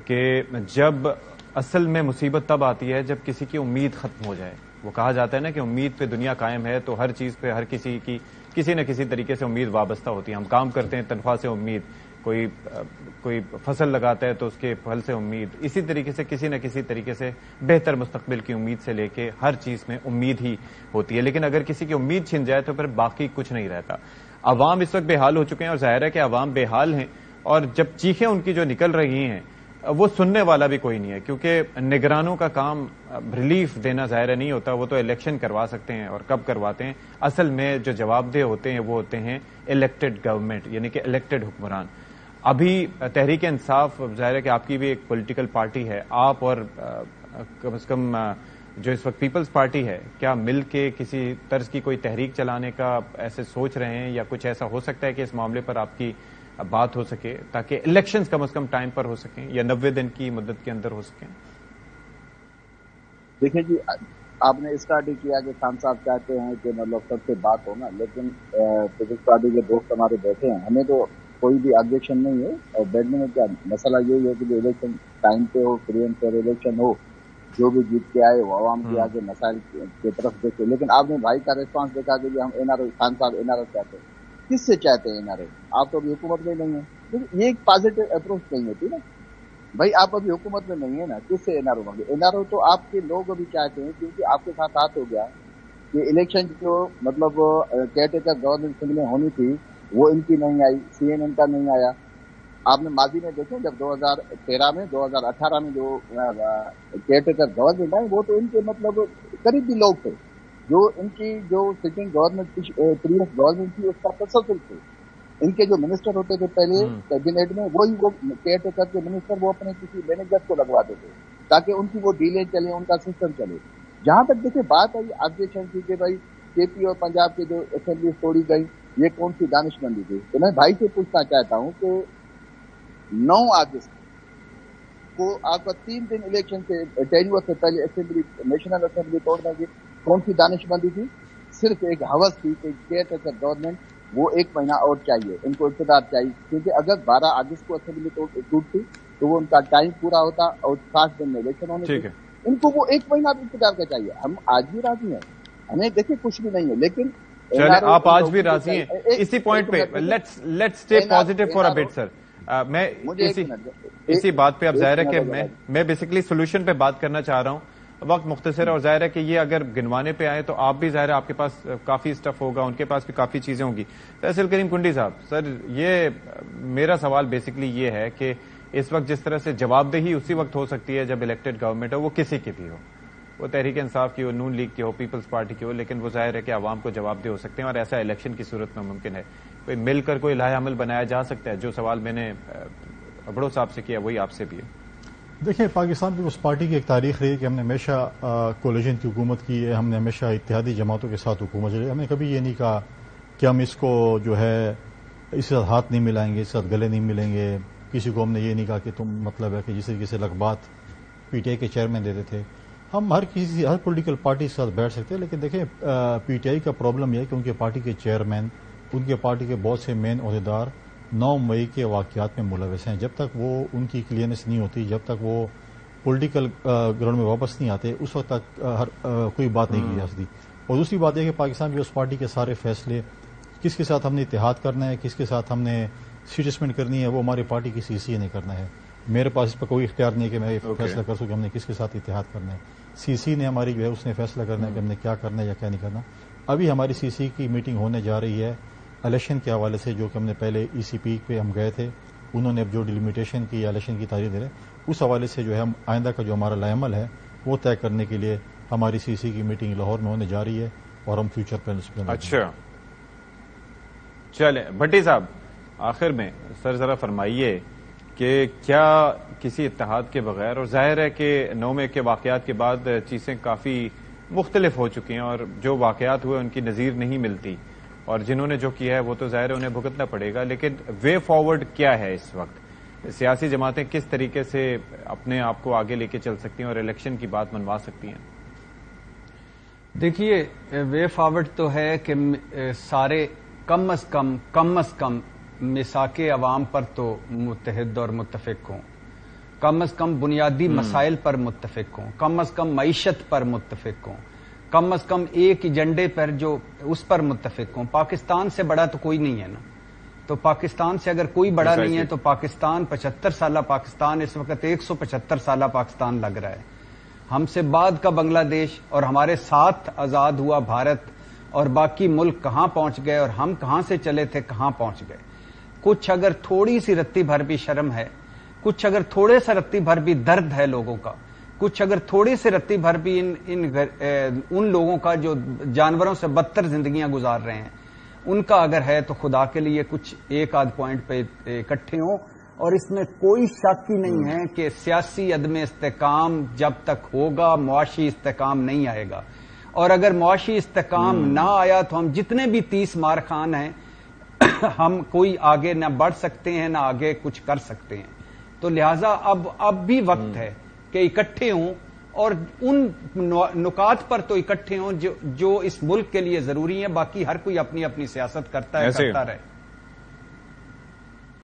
کہ جب اصل میں مصیبت تب آتی ہے جب کسی کی امید ختم ہو جائے. وہ کہا جاتا ہے نا کہ امید پہ دنیا قائم ہے، تو ہر چیز پہ ہر کسی کی کسی نہ کسی طریقے سے امید وابستہ ہوتی ہے. ہم کام کرتے ہیں تنخواہ سے امید، کوئی فصل لگاتا ہے تو اس کے پھل سے امید، اسی طریقے سے کسی نہ کسی طریقے سے بہتر مستقبل کی امید سے لے کے ہر چیز میں امید ہی ہوتی ہے. لیکن اگر کسی کی امید چھن جائے تو پھر باقی کچھ نہیں رہتا. عوام اس وقت بے حال ہو چکے ہیں، اور ظاہر ہے کہ عوام بے حال ہیں، اور جب چیخیں ان کی جو نکل رہی ہیں وہ سننے والا بھی کوئی نہیں ہے، کیونکہ نگرانوں کا کام ریلیف دینا ظاہر نہیں ہوتا. وہ تو الیکشن کروا سکتے ہیں، اور کب کرواتے ہیں. اصل میں جو جواب دہ ہوتے ہیں وہ ہوتے ہیں الیکٹڈ گورنمنٹ، یعنی کہ الیکٹڈ حکمران. ابھی تحریک انصاف ظاہر ہے کہ آپ کی بھی ایک پولیٹیکل پارٹی ہے، آپ اور کم از کم جو اس وقت پیپلز پارٹی ہے، کیا مل کے کسی طرز کی کوئی تحریک چلانے کا ایسے سوچ رہے ہیں، یا کچھ ایسا ہو سکتا ہے کہ اس معاملے پر آپ کی بات ہو سکے تاکہ الیکشنز کم از کم ٹائم پر ہو سکیں یا 90 دن کی مدت کے اندر ہو سکیں؟ دیکھیں جی، آپ نے اسٹارٹ کیا کہ خان صاحب چاہتے ہیں کہ مطلب سب سے بات ہونا، لیکن پیپلز پارٹی کے دوست ہمارے بیٹھے ہیں، ہمیں تو کوئی بھی آبجیکشن نہیں ہے. اور بیٹھنے میں کیا مسئلہ یہی ہے کہ جو الیکشن ٹائم پہ ہو، فری اینڈ فیئر الیکشن ہو، جو بھی جیت کے آئے وہ عوام کے آگے مسائل کی طرف دیکھے. لیکن آپ نے بھائی کا ریسپانس دیکھا کہ ہم این آر او، خان صاحب این آر او چاہتے ہیں. کس سے چاہتے ہیں این آر او؟ آپ تو ابھی حکومت میں نہیں ہیں. یہ ایک پازیٹو اپروچ نہیں ہوتی نا بھائی، آپ ابھی حکومت میں نہیں ہے نا، کس سے این آر او مانگے؟ این آر او تو آپ کے لوگ ابھی چاہتے ہیں، کیونکہ آپ کے ساتھ ہو گیا کہ الیکشن جو مطلب کیئر ٹیکر گورنمنٹ میں ہونی تھی وہ ان کی نہیں آئی، سی این ان کا نہیں آیا. آپ نے ماضی میں دیکھیں جب 2013 میں 2018 میں جو کیئر ٹیکر گورنمنٹ آئی، وہ تو ان کے مطلب قریبی لوگ تھے، جو ان کی جو سٹنگ گورنمنٹ پریویس گورنمنٹ تھی اس کا تسلسل تھے. ان کے جو منسٹر ہوتے تھے پہلے کیبنیٹ میں، وہی وہ کیئر ٹیکر کے منسٹر وہ اپنے کسی مینیجر کو لگواتے تھے تاکہ ان کی وہ ڈیلیں چلے، ان کا سسٹم چلے. جہاں تک دیکھیں بات ہے آبجیکشن کی کہ بھائی کے پی اور پنجاب کے جو اسمبلی توڑی گئی، یہ کون سی دانش مندی تھی؟ تو میں بھائی سے پوچھنا چاہتا ہوں کہ 9 اگست کو آپ کا 3 دن الیکشن سے ٹینیور سے پہلے اسمبلی، نیشنل اسمبلی توڑنے کی کون سی دانش مندی تھی؟ صرف ایک ہوس تھی کہ کیئر ٹیکر گورنمنٹ وہ 1 مہینہ اور چاہیے، ان کو اقتدار چاہیے، کیونکہ اگر 12 اگست کو اسمبلی ٹوٹتی تو وہ ان کا ٹائم پورا ہوتا اور 7 دن میں الیکشن ہونے تھے. ان کو وہ 1 مہینہ اقتدار کا چاہیے. ہم آج بھی راضی ہیں، ہمیں دیکھیں کچھ بھی نہیں ہے، لیکن آپ آج بھی راضی ہیں. اسی پوائنٹ پہ let's stay positive for a but sir. میں اسی بات پہ اب ظاہر ہے کہ میں بیسیکلی سولوشن پہ بات کرنا چاہ رہا ہوں. وقت مختصر ہے، اور ظاہر ہے کہ یہ اگر گنوانے پہ آئے تو آپ بھی ظاہر ہے آپ کے پاس کافی سٹف ہوگا، ان کے پاس بھی کافی چیزیں ہوں گی. فیصل کریم کنڈی صاحب، سر یہ میرا سوال بیسیکلی یہ ہے کہ اس وقت جس طرح سے جواب دہی اسی وقت ہو سکتی ہے جب الیکٹڈ گورنمنٹ ہو، وہ کسی کی بھی ہو، وہ تحریک انصاف کی ہو، نون لیگ کی ہو، پیپلز پارٹی کی ہو، لیکن وہ ظاہر ہے کہ عوام کو جواب دہ ہو سکتے ہیں، اور ایسا الیکشن کی صورت میں ممکن ہے. کوئی مل کر کوئی لاہ عمل بنایا جا سکتا ہے؟ جو سوال میں نے ابڑو صاحب سے کیا وہی آپ سے بھی ہے. دیکھیں، پاکستان پیپلز پارٹی کی ایک تاریخ رہی ہے کہ ہم نے ہمیشہ کولیجن کی حکومت کی ہے، ہم نے ہمیشہ اتحادی جماعتوں کے ساتھ حکومت چلائی. ہم نے کبھی یہ نہیں کہا کہ ہم اس کو جو ہے اس کے ساتھ ہاتھ نہیں ملائیں گے، اس کے ساتھ گلے نہیں ملیں گے. کسی کو ہم نے یہ نہیں کہا کہ تم مطلب ہے کہ جس طریقے سے لغبات پی ٹی آئی کے چیئرمین دیتے تھے، ہم ہر پولیٹیکل پارٹی کے ساتھ بیٹھ سکتے ہیں. لیکن دیکھیں، پی ٹی آئی کا پرابلم یہ ہے کہ ان کے پارٹی کے چیئرمین، ان کے پارٹی کے بہت سے مین عہدیدار 9 مئی کے واقعات میں ملوث ہیں. جب تک وہ ان کی کلیئرنس نہیں ہوتی، جب تک وہ پولیٹیکل گراؤنڈ میں واپس نہیں آتے، اس وقت تک کوئی بات نہیں کی جا سکتی. اور دوسری بات یہ کہ پاکستان پیپلز پارٹی کے سارے فیصلے، کس کے ساتھ ہم نے اتحاد کرنا ہے، کس کے ساتھ ہم نے سیٹسمنٹ کرنی ہے، وہ ہماری پارٹی کی سی سی نے کرنا ہے. میرے پاس اس پر کوئی اختیار نہیں ہے کہ میں یہ فیصلہ کر سکوں کہ ہم نے کس کے ساتھ اتحاد کرنا ہے. سی سی نے ہماری جو ہے اس نے فیصلہ کرنا ہے کہ ہم نے کیا کرنا ہے یا کیا نہیں کرنا. ابھی ہماری سی سی کی میٹنگ ہونے جا رہی ہے الیکشن کے حوالے سے، جو کہ ہم نے پہلے ای سی پی پہ ہم گئے تھے، انہوں نے جو ڈیلیمیٹیشن کی الیکشن کی تاریخ دے رہے، اس حوالے سے جو ہے ہم آئندہ کا جو ہمارا لائحہ عمل ہے وہ طے کرنے کے لیے ہماری سی سی کی میٹنگ لاہور میں ہونے جا رہی ہے، اور ہم فیوچر پلانس پہ. اچھا چلیں بھٹی صاحب، آخر میں سر ذرا فرمائیے کہ کیا کسی اتحاد کے بغیر، اور ظاہر ہے کہ 9 مئی کے واقعات کے بعد چیزیں کافی مختلف ہو چکی ہیں، اور جو واقعات ہوئے ان کی نظیر نہیں ملتی، اور جنہوں نے جو کیا ہے وہ تو ظاہر ہے انہیں بھگتنا پڑے گا، لیکن وے فارورڈ کیا ہے اس وقت؟ سیاسی جماعتیں کس طریقے سے اپنے آپ کو آگے لے کے چل سکتی ہیں اور الیکشن کی بات منوا سکتی ہیں؟ دیکھیے، وے فارورڈ تو ہے کہ سارے کم از کم مساک عوام پر تو متحد اور متفق ہوں. کم از کم بنیادی مسائل پر متفق ہوں، کم از کم معیشت پر متفق ہوں، کم از کم ایک ایجنڈے پر جو اس پر متفق ہوں. پاکستان سے بڑا تو کوئی نہیں ہے نا. تو پاکستان سے اگر کوئی بڑا نہیں ہے تو پاکستان 75 سالہ پاکستان اس وقت 175 سالہ پاکستان لگ رہا ہے. ہم سے بعد کا بنگلہ دیش اور ہمارے ساتھ آزاد ہوا بھارت اور باقی ملک کہاں پہنچ گئے اور ہم کہاں سے چلے تھے کہاں پہنچ گئے. کچھ اگر تھوڑی سی رتی بھر بھی شرم ہے، کچھ اگر تھوڑے سے رتی بھر بھی درد ہے لوگوں کا، کچھ اگر تھوڑی سی رتی بھر بھی ان لوگوں کا جو جانوروں سے بدتر زندگیاں گزار رہے ہیں ان کا اگر ہے تو خدا کے لیے کچھ ایک آدھ پوائنٹ پہ اکٹھے ہوں. اور اس میں کوئی شک ہی نہیں ہے کہ سیاسی عدم استحکام جب تک ہوگا معاشی استحکام نہیں آئے گا. اور اگر معاشی استحکام نہ آیا تو ہم جتنے بھی 30 مارخان ہیں ہم کوئی آگے نہ بڑھ سکتے ہیں نہ آگے کچھ کر سکتے ہیں. تو لہذا اب بھی وقت ہے کہ اکٹھے ہوں اور ان نکات پر تو اکٹھے ہوں جو اس ملک کے لیے ضروری ہیں. باقی ہر کوئی اپنی اپنی سیاست کرتا ہے، کرتا رہے.